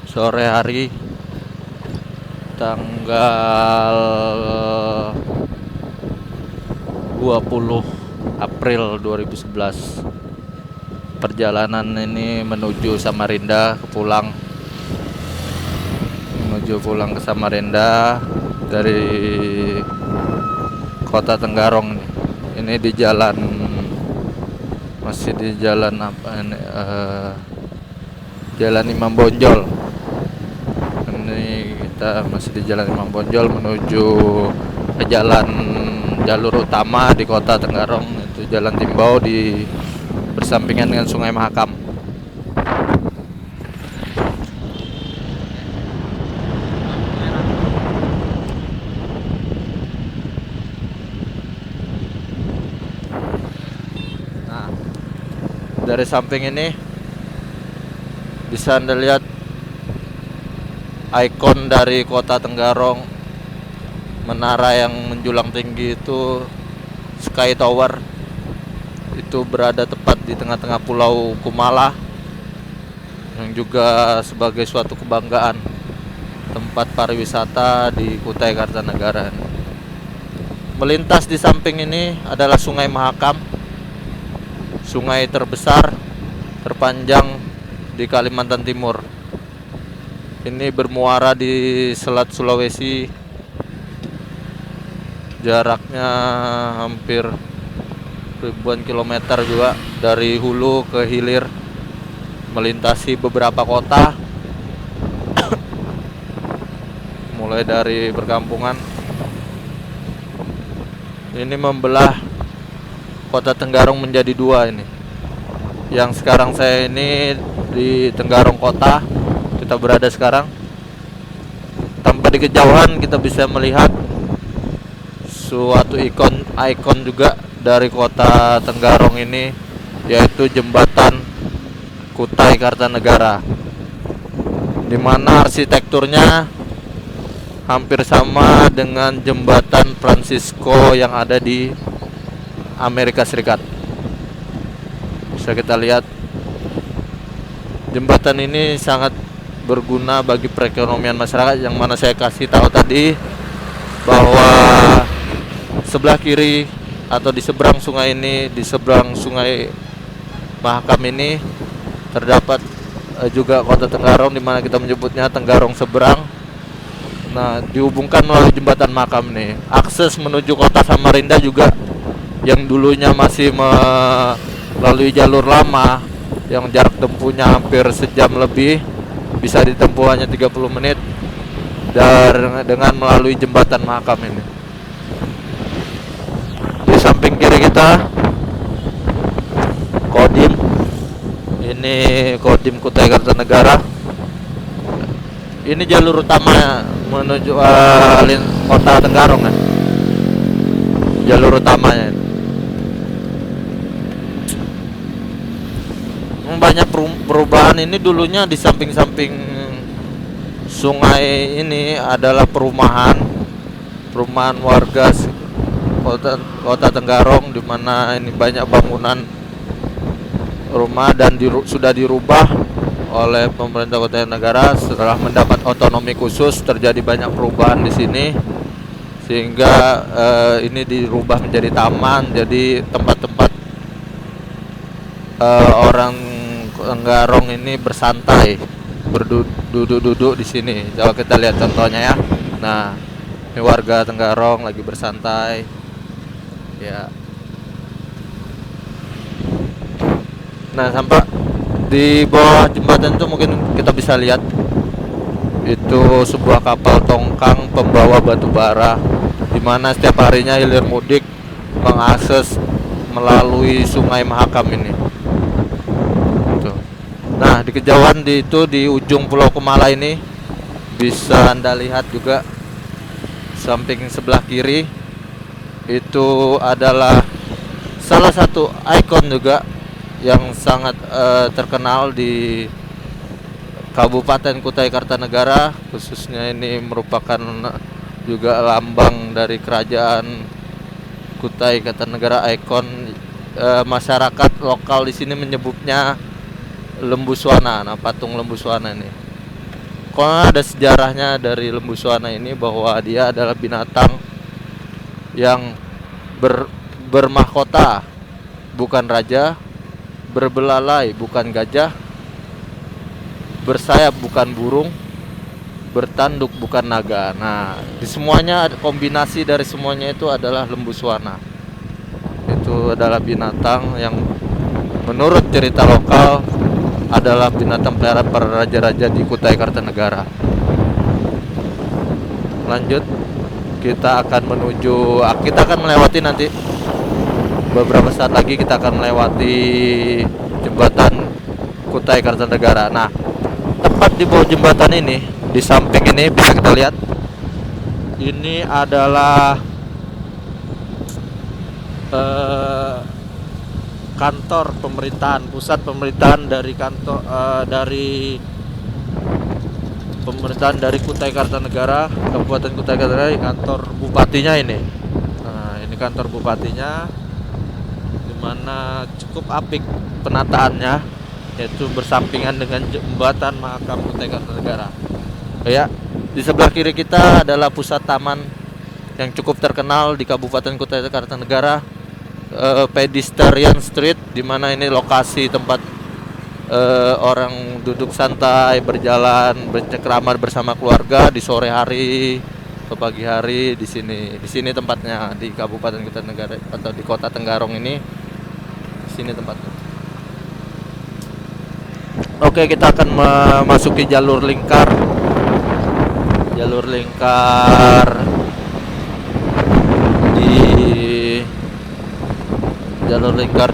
sore hari tanggal 20 April 2011. Perjalanan ini menuju Samarinda pulang ke Samarinda dari Kota Tenggarong. Ini di jalan, masih di jalan apa ini, Jalan Imam Bonjol. Ini kita masih di Jalan Imam Bonjol menuju ke jalur utama di Kota Tenggarong, itu Jalan Timbau bersampingan dengan Sungai Mahakam. Nah, dari samping ini bisa Anda lihat ikon dari Kota Tenggarong, menara yang menjulang tinggi itu Sky Tower. Itu berada tepat di tengah-tengah Pulau Kumala, yang juga sebagai suatu kebanggaan tempat pariwisata di Kutai Kartanegara. Melintas di samping ini adalah Sungai Mahakam, sungai terbesar terpanjang di Kalimantan Timur. Ini bermuara di Selat Sulawesi, jaraknya hampir ribuan kilometer juga dari hulu ke hilir, melintasi beberapa kota mulai dari perkampungan. Ini membelah Kota Tenggarong menjadi dua. Ini yang sekarang saya ini di Tenggarong Kota, kita berada sekarang. Tanpa di kejauhan kita bisa melihat suatu ikon juga dari Kota Tenggarong ini, yaitu jembatan Kutai Kartanegara, di mana arsitekturnya hampir sama dengan jembatan Francisco yang ada di Amerika Serikat. Bisa kita lihat, jembatan ini sangat berguna bagi perekonomian masyarakat, yang mana saya kasih tahu tadi bahwa sebelah kiri atau di seberang sungai ini, di seberang Sungai Mahakam ini terdapat juga Kota Tenggarong, di mana kita menyebutnya Tenggarong Seberang. Nah, dihubungkan melalui jembatan Mahakam ini. Akses menuju Kota Samarinda juga, yang dulunya masih melalui jalur lama yang jarak tempuhnya hampir sejam lebih, bisa ditempuh hanya 30 menit dengan melalui jembatan Mahakam ini. Di samping kiri kita Kodim. Ini Kodim Kutai Kartanegara. Ini jalur utama menuju Kota Tenggarong kan. Jalur utamanya. Banyak perubahan. Ini dulunya di samping-samping sungai ini adalah perumahan warga Kota Tenggarong, di mana ini banyak bangunan rumah dan sudah dirubah oleh pemerintah Kota Tenggarong setelah mendapat otonomi khusus. Terjadi banyak perubahan di sini, sehingga ini dirubah menjadi taman, jadi tempat-tempat orang Tenggarong ini bersantai, berduduk-duduk di sini. Coba kita lihat contohnya ya. Nah, ini warga Tenggarong lagi bersantai. Ya. Nah, sampai di bawah jembatan itu mungkin kita bisa lihat itu sebuah kapal tongkang pembawa batu bara, di mana setiap harinya hilir mudik mengakses melalui Sungai Mahakam ini. Tuh. Nah, di kejauhan di ujung Pulau Kumala ini bisa Anda lihat juga samping sebelah kiri itu adalah salah satu ikon juga yang sangat terkenal di Kabupaten Kutai Kartanegara, khususnya ini merupakan juga lambang dari kerajaan Kutai Kartanegara, ikon. Masyarakat lokal di sini menyebutnya Lembu Swana. Nah, patung Lembu Swana ini. Konon ada sejarahnya dari lembu suwana ini bahwa dia adalah binatang yang bermahkota, bukan raja, berbelalai bukan gajah, bersayap bukan burung, bertanduk bukan naga. Nah, di semuanya kombinasi dari semuanya itu adalah lembu suwana. Itu adalah binatang yang menurut cerita lokal adalah binatang peliharaan para raja-raja di Kutai Kartanegara. Lanjut, kita akan melewati nanti beberapa saat lagi kita akan melewati jembatan Kutai Kartanegara. Nah, tepat di bawah jembatan ini, di samping ini bisa kita lihat, ini adalah kantor pemerintahan, pusat pemerintahan dari pemerintahan dari Kutai Kartanegara, Kabupaten Kutai Kartanegara, kantor bupatinya ini. Nah, ini kantor bupatinya, dimana cukup apik penataannya, yaitu bersampingan dengan jembatan Mahakam Kutai Kartanegara. Ya, di sebelah kiri kita adalah pusat taman yang cukup terkenal di Kabupaten Kutai Kartanegara, Pedestrian Street, di mana ini lokasi tempat orang duduk santai, berjalan, bercengkrama bersama keluarga di sore hari atau pagi hari. Di sini tempatnya di Kabupaten Kutai Kartanegara atau di Kota Tenggarong ini. Di sini tempatnya. Oke, kita akan memasuki jalur lingkar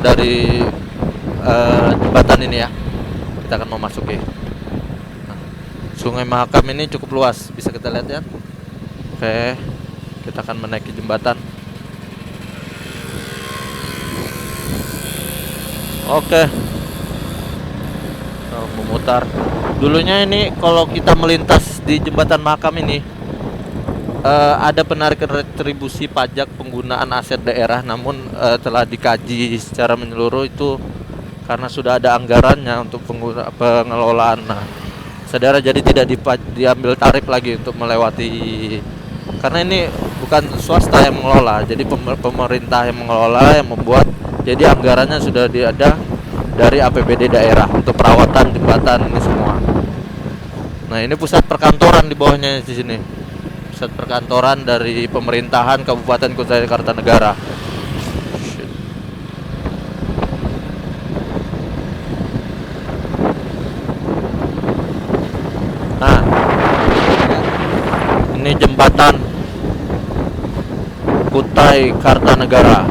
dari jembatan ini ya. Kita akan memasuki. Nah, Sungai Mahakam ini cukup luas, bisa kita lihat ya. Oke, kita akan menaiki jembatan. Oke, memutar. Dulunya ini kalau kita melintas di jembatan Mahakam ini, ada penarikan retribusi pajak penggunaan aset daerah, namun telah dikaji secara menyeluruh itu karena sudah ada anggarannya untuk pengelolaan. Nah, saudara, jadi tidak diambil tarif lagi untuk melewati, karena ini bukan swasta yang mengelola, jadi pemerintah yang mengelola, yang membuat. Jadi anggarannya sudah ada dari APBD daerah untuk perawatan jembatan ini semua. Nah, ini pusat perkantoran di bawahnya di sini. Pusat perkantoran dari pemerintahan Kabupaten Kutai Kartanegara. Nah, ini jembatan Kutai Kartanegara.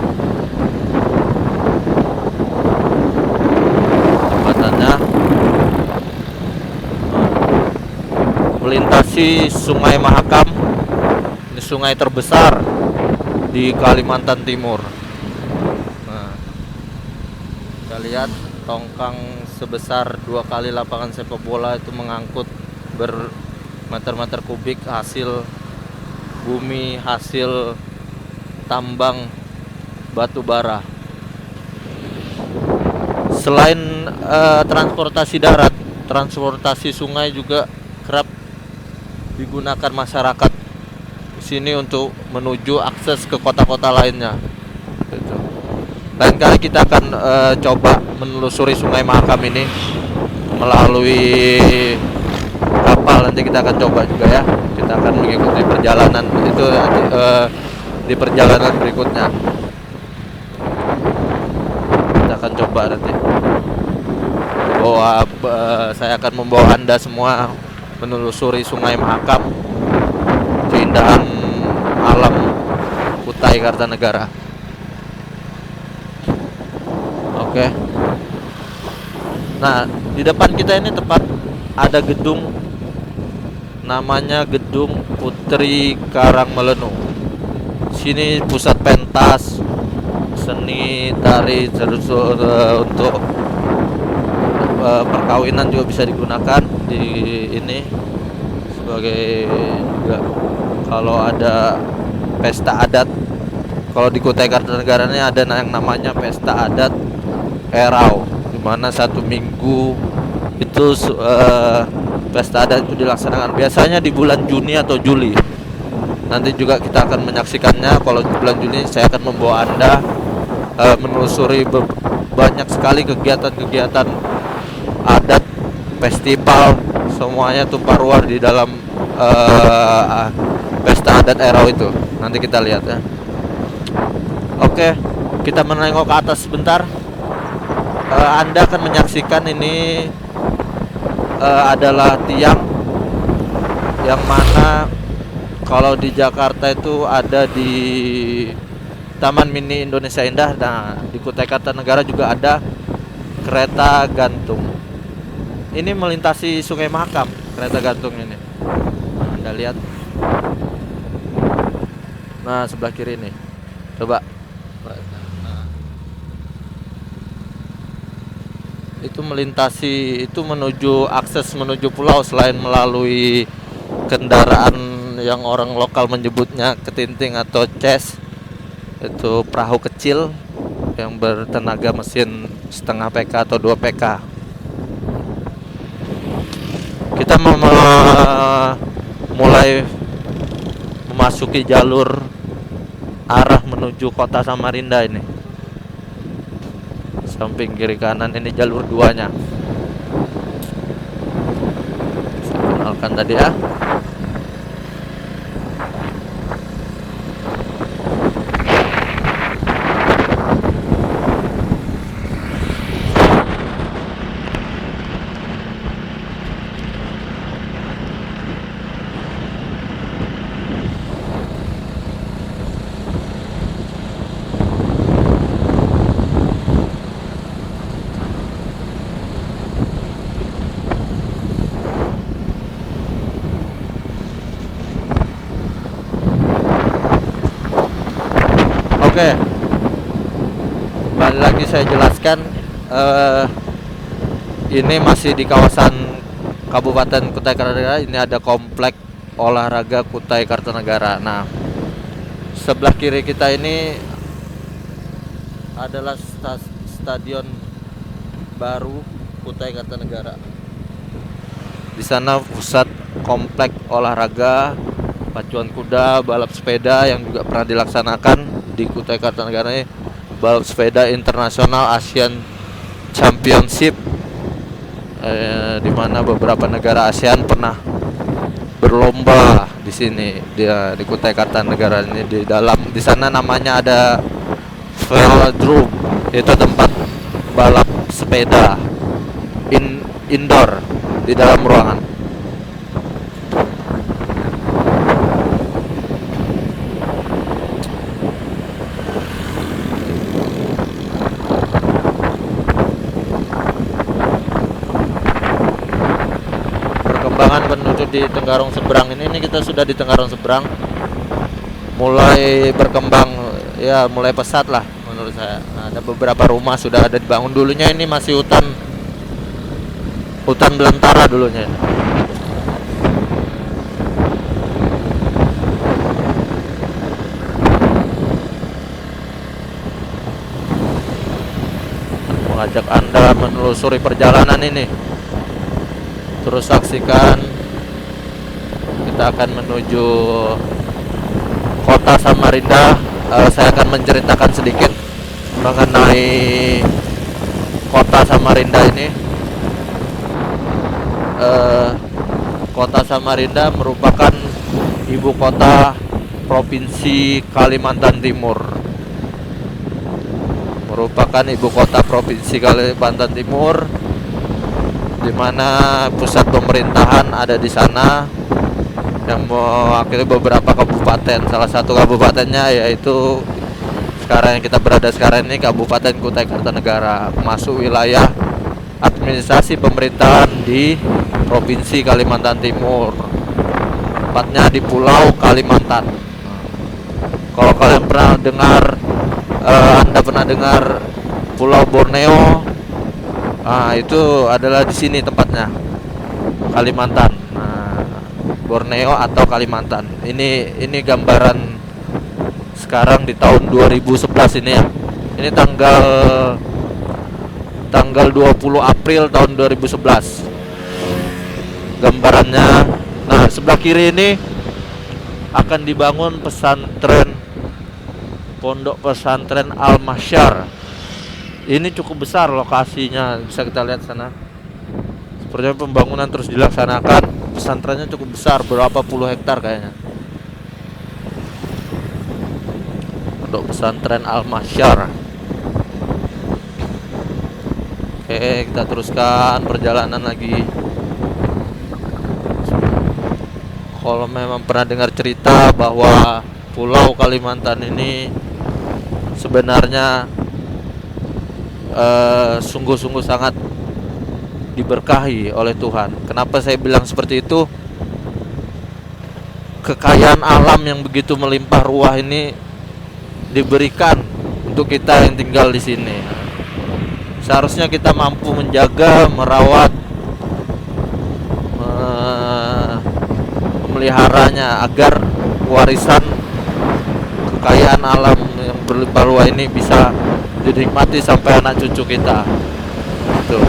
Jembatannya melintasi Sungai Mahakam. Ini sungai terbesar di Kalimantan Timur. Nah, kita lihat tongkang sebesar 2 kali lapangan sepak bola itu mengangkut bermeter-meter kubik hasil bumi, hasil tambang batu bara. Selain transportasi darat, transportasi sungai juga kerap digunakan masyarakat di sini untuk menuju akses ke kota-kota lainnya. Gitu. Lain kali kita akan coba menelusuri Sungai Mahakam ini melalui kapal. Nanti kita akan coba juga ya. Kita akan mengikuti perjalanan itu di perjalanan berikutnya. Kita akan coba nanti. Saya akan membawa Anda semua menelusuri Sungai Mahakam, keindahan alam Kutai Kartanegara. Oke. Nah, di depan kita ini tepat ada gedung, namanya Gedung Putri Karangmelenu. Sini pusat pentas, seni tari, terus untuk perkawinan juga bisa digunakan di ini sebagai juga kalau ada pesta adat. Kalau di Kutai Kartanegara ini ada yang namanya pesta adat Erau, di mana 1 minggu itu pesta adat itu dilaksanakan biasanya di bulan Juni atau Juli. Nanti juga kita akan menyaksikannya. Kalau di bulan Juni saya akan membawa Anda menelusuri banyak sekali kegiatan-kegiatan adat, festival, semuanya tumpah ruah di dalam pesta adat Erau itu. Nanti kita lihat ya. Oke, kita menengok ke atas sebentar. Anda akan menyaksikan ini adalah tiang yang mana kalau di Jakarta itu ada di Taman Mini Indonesia Indah. Nah, di Kutai Kartanegara juga ada kereta gantung. Ini melintasi Sungai Mahakam, kereta gantung ini. Nah, Anda lihat. Nah, sebelah kiri ini. Coba. Nah. Itu melintasi, itu menuju akses menuju pulau selain melalui kendaraan yang orang lokal menyebutnya ketinting atau ces. Itu perahu kecil yang bertenaga mesin setengah PK atau 2 PK. Kita mulai memasuki jalur arah menuju kota Samarinda ini. Samping kiri kanan ini jalur 2-nya. Saya kenalkan tadi ya. Oke, kembali lagi saya jelaskan. Ini masih di kawasan Kabupaten Kutai Kartanegara. Ini ada komplek olahraga Kutai Kartanegara. Nah, sebelah kiri kita ini adalah stadion baru Kutai Kartanegara. Di sana pusat komplek olahraga, pacuan kuda, balap sepeda yang juga pernah dilaksanakan di Kutai Kartanegara ini, balap sepeda internasional Asian Championship, di mana beberapa negara ASEAN pernah berlomba di sini di Kutai Kartanegara ini. Di sana namanya ada velodrome, itu tempat balap sepeda indoor di dalam ruangan. Menuju di Tenggarong Seberang ini kita sudah di Tenggarong Seberang, mulai berkembang ya, mulai pesat lah menurut saya. Nah, ada beberapa rumah sudah ada dibangun. Dulunya ini masih hutan belantara dulunya. Mengajak Anda menelusuri perjalanan ini. Terus saksikan, kita akan menuju kota Samarinda. Saya akan menceritakan sedikit mengenai kota Samarinda ini. Kota Samarinda merupakan ibu kota Provinsi Kalimantan Timur. Merupakan ibu kota Provinsi Kalimantan Timur, di mana pusat pemerintahan ada di sana yang mewakili beberapa kabupaten. Salah satu kabupatennya yaitu sekarang yang kita berada sekarang ini, Kabupaten Kutai Kartanegara, masuk wilayah administrasi pemerintahan di Provinsi Kalimantan Timur, tepatnya di Pulau Kalimantan. Kalau kalian pernah dengar, Anda pernah dengar Pulau Borneo, itu adalah di sini tempatnya, Kalimantan. Nah, Borneo atau Kalimantan. Ini gambaran sekarang di tahun 2011 ini ya. Ini tanggal tanggal 20 April tahun 2011 gambarannya. Nah, sebelah kiri ini akan dibangun pondok pesantren Al-Mahsyar. Ini cukup besar lokasinya, bisa kita lihat sana. Sepertinya pembangunan terus dilaksanakan. Pesantrennya cukup besar, berapa puluh hektar kayaknya. Pondok pesantren Al-Mahsyar. Oke, kita teruskan perjalanan lagi. Kalau memang pernah dengar cerita bahwa Pulau Kalimantan ini sebenarnya sungguh-sungguh sangat diberkahi oleh Tuhan. Kenapa saya bilang seperti itu? Kekayaan alam yang begitu melimpah ruah ini diberikan untuk kita yang tinggal di sini. Seharusnya kita mampu menjaga, merawat, meliharanya agar warisan kekayaan alam yang berlimpah ruah ini bisa dinikmati sampai anak cucu kita. Itu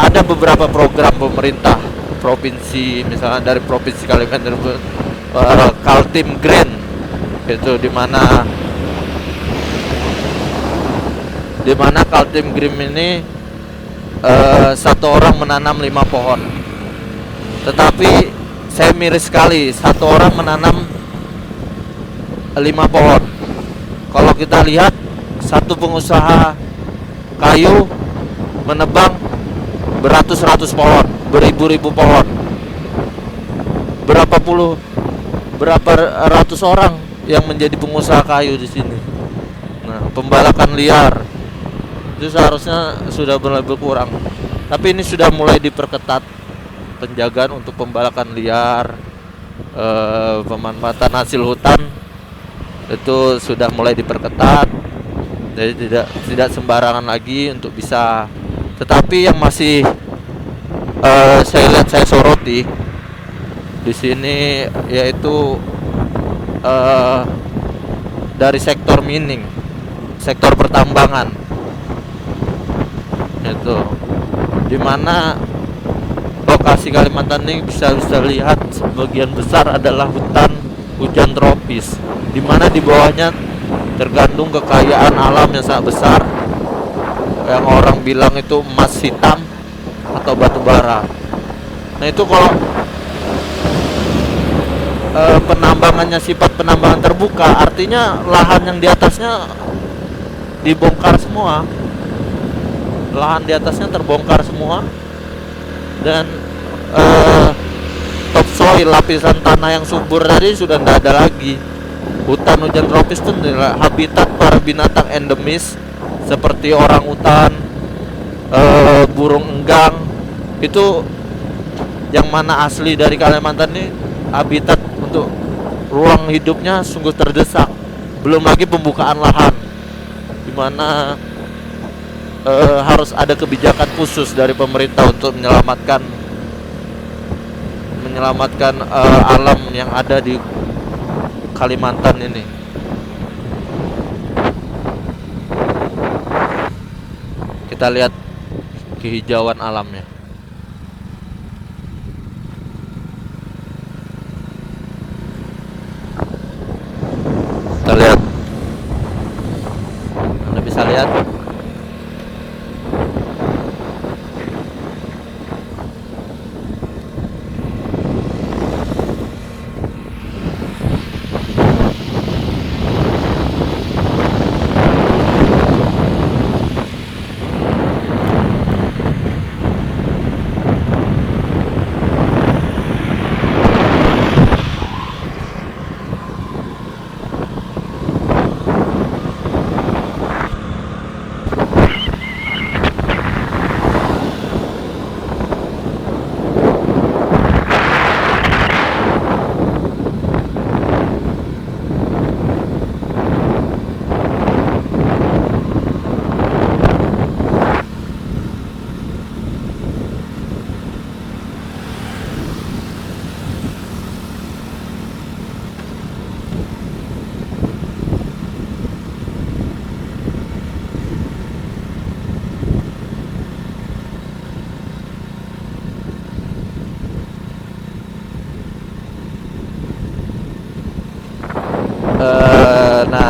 ada beberapa program pemerintah provinsi, misalnya dari provinsi Kalimantan, Kaltim Green, itu di mana Kaltim Green ini satu orang menanam 5 pohon. Tetapi saya miris sekali, satu orang menanam 5 pohon. Kalau kita lihat, satu pengusaha kayu menebang beratus-ratus pohon, beribu-ribu pohon. Berapa ratus orang yang menjadi pengusaha kayu di sini. Nah, pembalakan liar itu seharusnya sudah mulai berkurang. Tapi ini sudah mulai diperketat penjagaan untuk pembalakan liar, pemanfaatan hasil hutan itu sudah mulai diperketat. Jadi tidak sembarangan lagi untuk bisa. Tetapi yang masih saya soroti di sini yaitu dari sektor mining, sektor pertambangan. Itu dimana lokasi Kalimantan ini bisa lihat sebagian besar adalah hutan hujan tropis, dimana di bawahnya tergandung kekayaan alam yang sangat besar, yang orang bilang itu emas hitam atau batu bara. Nah, itu kalau penambangannya sifat penambangan terbuka, artinya lahan yang di atasnya dibongkar semua, lahan di atasnya terbongkar semua, dan topsoil, lapisan tanah yang subur tadi sudah tidak ada lagi. Hutan hujan tropis itu adalah habitat para binatang endemis seperti orangutan, burung enggang. Itu yang mana asli dari Kalimantan ini, habitat untuk ruang hidupnya sungguh terdesak. Belum lagi pembukaan lahan, di mana harus ada kebijakan khusus dari pemerintah untuk menyelamatkan alam yang ada di Kalimantan ini. Kita lihat kehijauan alamnya. Kita lihat, Anda bisa lihat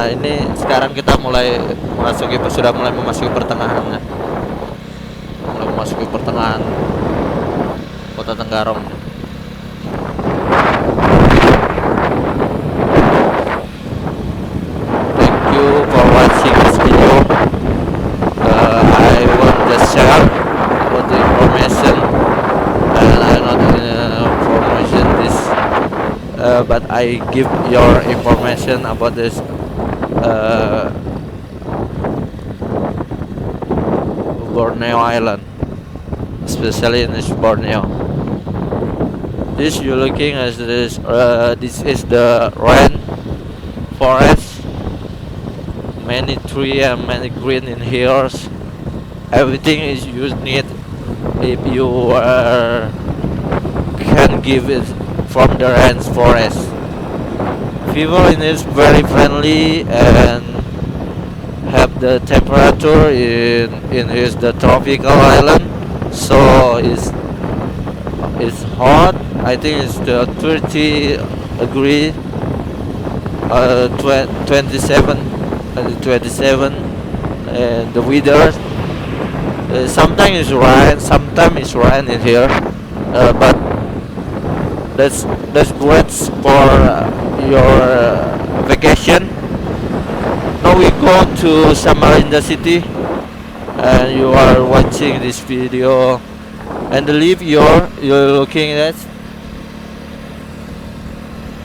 Ini sekarang kita sudah mulai memasuki pertengahan ya. Mulai memasuki pertengahan Kota Tenggarong. Thank you for watching this video. I will just share about the information, and I not information this, but I give your information about this Borneo Island, especially in this Borneo. This you're looking at this. This is the rain forest. Many tree and many green in here. Everything is you need if you can give it from the rain forest. People in this very friendly and have the temperature in is the tropical island, so it's hot. I think it's the 30 degree, 27, and the weather. Sometimes it's rain in here, but that's great for your vacation. Now we go to Samarinda city, and you are watching this video, and the leaf you're looking at.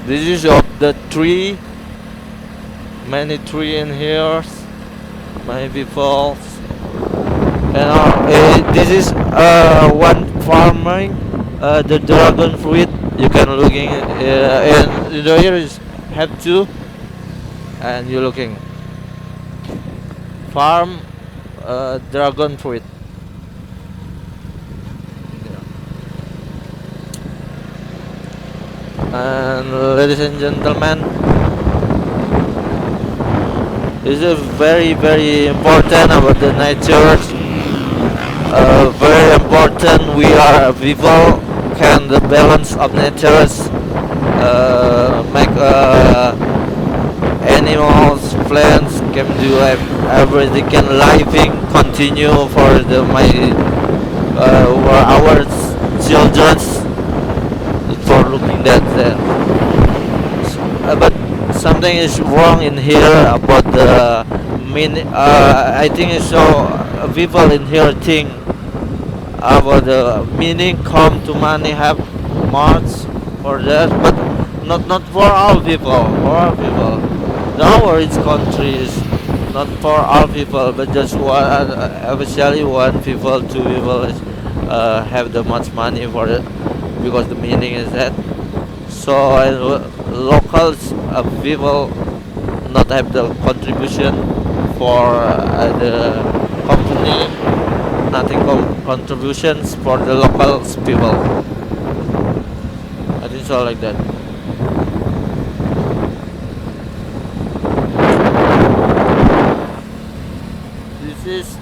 This is of the tree, many tree in here, many people, and this is one farming the dragon fruit. You can looking and here is have two, and you're looking farm dragon fruit. And ladies and gentlemen, this is very important about the nature. Very important. We are people can the balance of nature, make animals, plants can do everything, can living continue for the our children for looking that but something is wrong in here about the I think it's so people in here think about the meaning come to money have much for that, but not for all people. For all people, our country is not for all people, but just one, especially one people, two people have the much money for it, because the meaning is that. So locals people not have the contribution for the company, nothing contributions for the local people. I think so like that. This is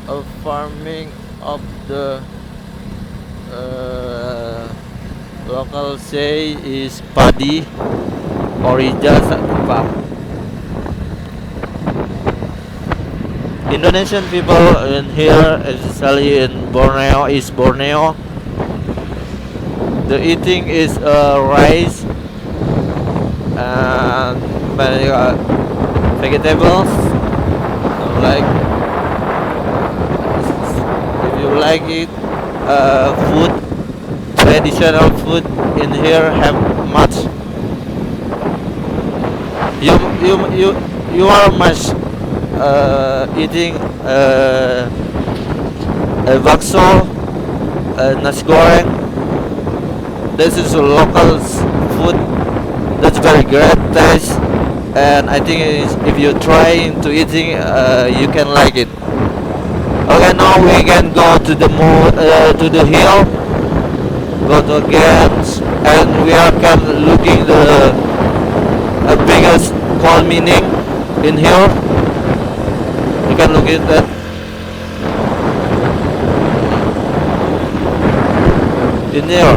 a farming of the local say is padi orija satupa. Indonesian people in here, especially in Borneo, East Borneo, the eating is rice and vegetables. Like if you like it, food, traditional food in here have much. You are much eating bakso, nasi goreng. This is a local food that's very great taste, and I think if you try to eating, you can like it. Okay, now we can go to the to the hill, go to again, and we are can looking the biggest call meaning in here. You can look at that. In here.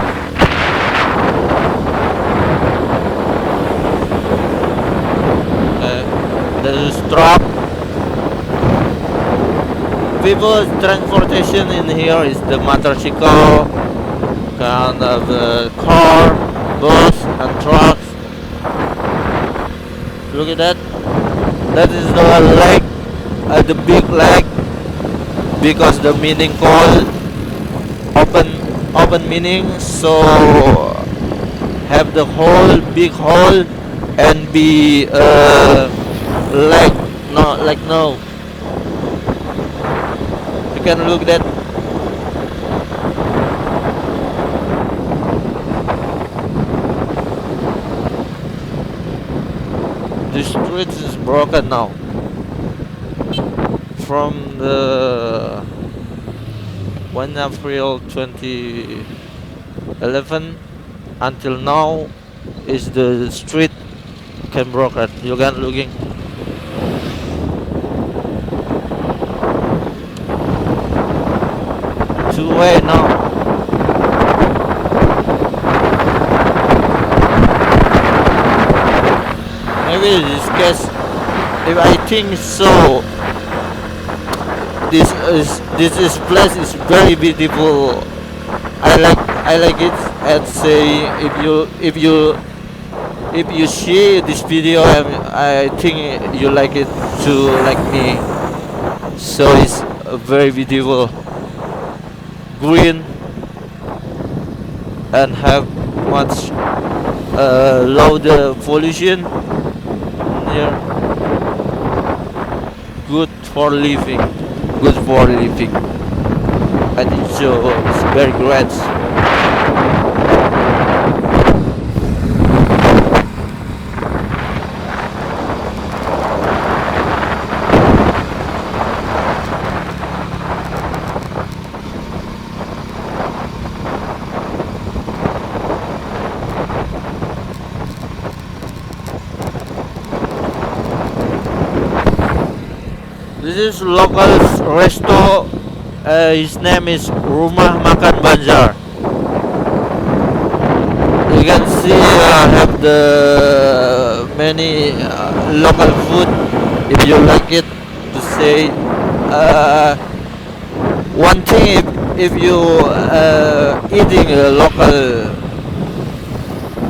people's transportation in here is the motorcycle, kind of car, bus, and trucks. Look at that. That is the leg, the big leg, because the meaning called open meaning. So have the whole big hole and be leg, no, like no. You can look that. The street is broken now. From the 1 April 2011 until now, is the street can broken. You can looking. Two-way now. Maybe this case, if I think so, this place is very beautiful. I like it. And say if you see this video, I think you like it too, like me. So it's very beautiful, green, and have much low the pollution here. Good for living. Good for living. I think so. It's very great. This is local resto. His name is Rumah Makan Banjar. You can see have the many local food. If you like it, to say one thing, if you eating a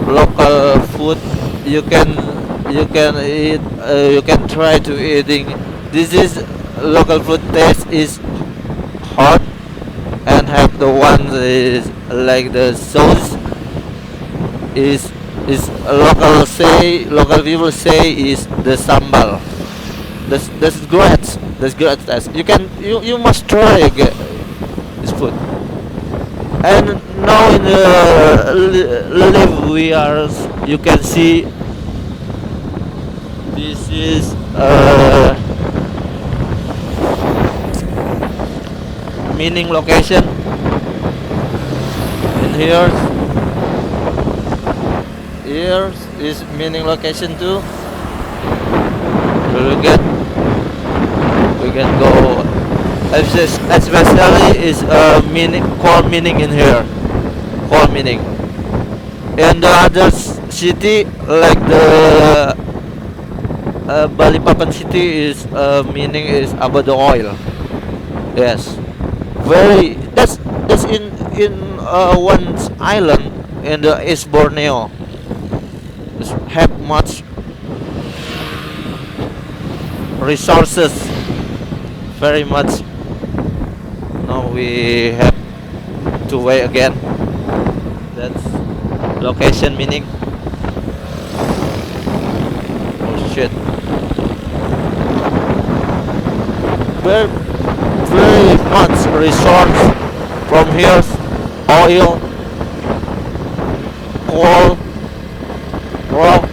local food, you can eat, you can try to eating. This is local food taste is hot, and have the one is like the sauce is local people say is the sambal. That's great. That's great taste. You must try again this food. And now in the live we are, you can see this is meaning location in here is meaning location too. So we can go, especially is meaning, core meaning in here, core meaning. And the other city like the Balikpapan city is meaning is about the oil. Yes, very. That's in one island in the East Borneo. It's have much resources, very much. Now we have to wait again. That's location meaning. Oh shit. Very much resource from here, oil, coal, rock,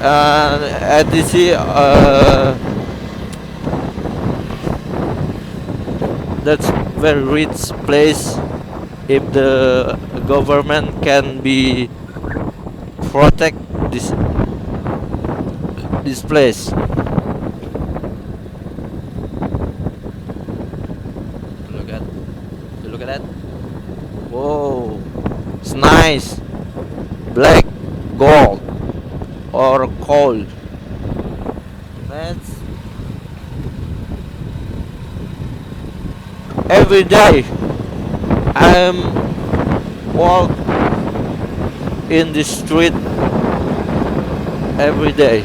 and etc. That's very rich place. If the government can be protect this place. Look at that. Whoa, it's nice. Black gold or coal. That's every day I'm walk in the street every day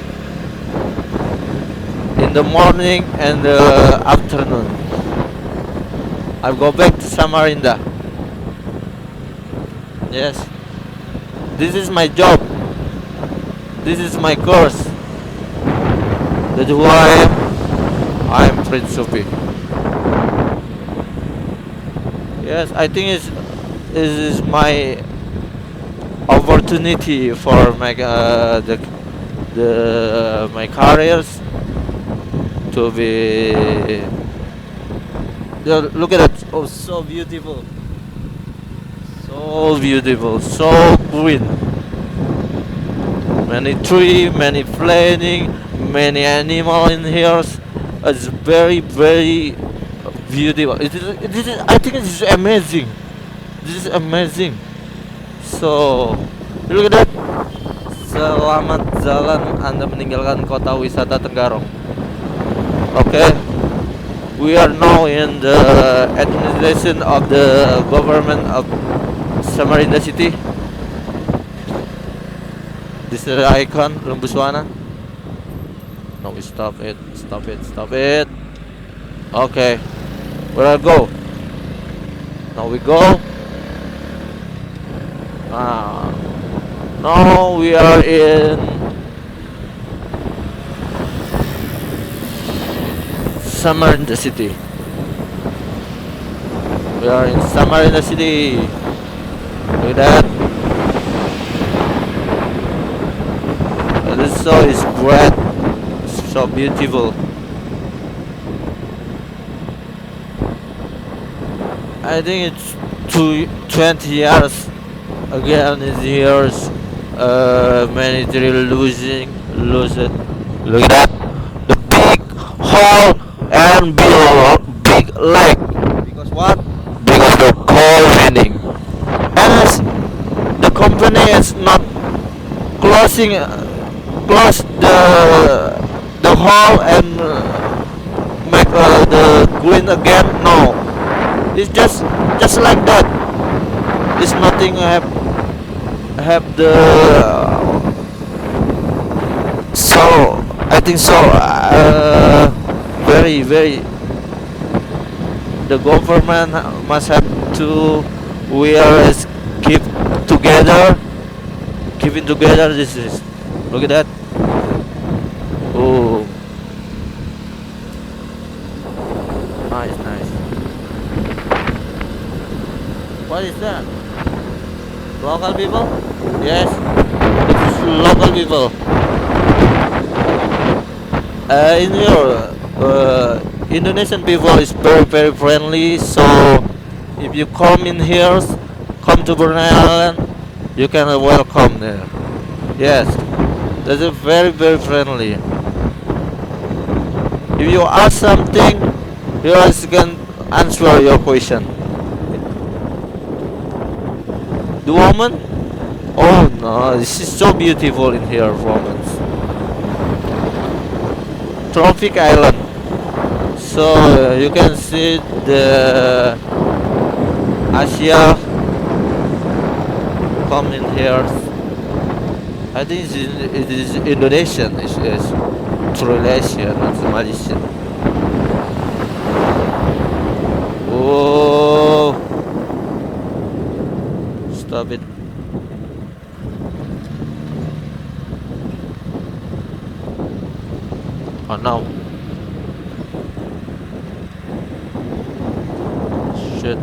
in the morning and the afternoon. I go back to Samarinda. Yes, this is my job. This is my course. That's who I am. I am Prince Supi. Yes, I think it is my opportunity for my the my careers to be. Look at it! Oh, so beautiful, so beautiful, so green. Many tree, many planting, many animal in here. It's very, very beautiful. It is, I think it's amazing. This is amazing. So, look at that. Selamat jalan Anda meninggalkan kota wisata Tenggarong. Okay, we are now in the administration of the government of Samarinda City. This is the icon Lembuswana. No, we stop it, stop it, stop it. Okay, where I go? Now we go. Now we are in Samarinda City. We are in Samarinda City. Look at that. This show is great, so beautiful. I think it's 20 years again. It's years. Many tree lose it. Look at that. The big hole and big lake. Because what? Because the coal mining. And the company is not closing. Close the hole and make the green again. No, it's just like that. It's nothing have the so I think so very the government must have to we are keeping together. This is, look at that. Oh, nice. What is that? Local people? Yes, this is local people. In your Indonesian people is very friendly. So if you come in here, come to Brunei Island, you can welcome there. Yes, that's a very friendly. If you ask something, you guys can answer your question. The woman? Oh no, this is so beautiful in here, woman. Tropic Island. So you can see the Asia come in here. I think it is Indonesian. It's through Malaysia, not Malaysian. Oh, stop it. Oh no. Shit.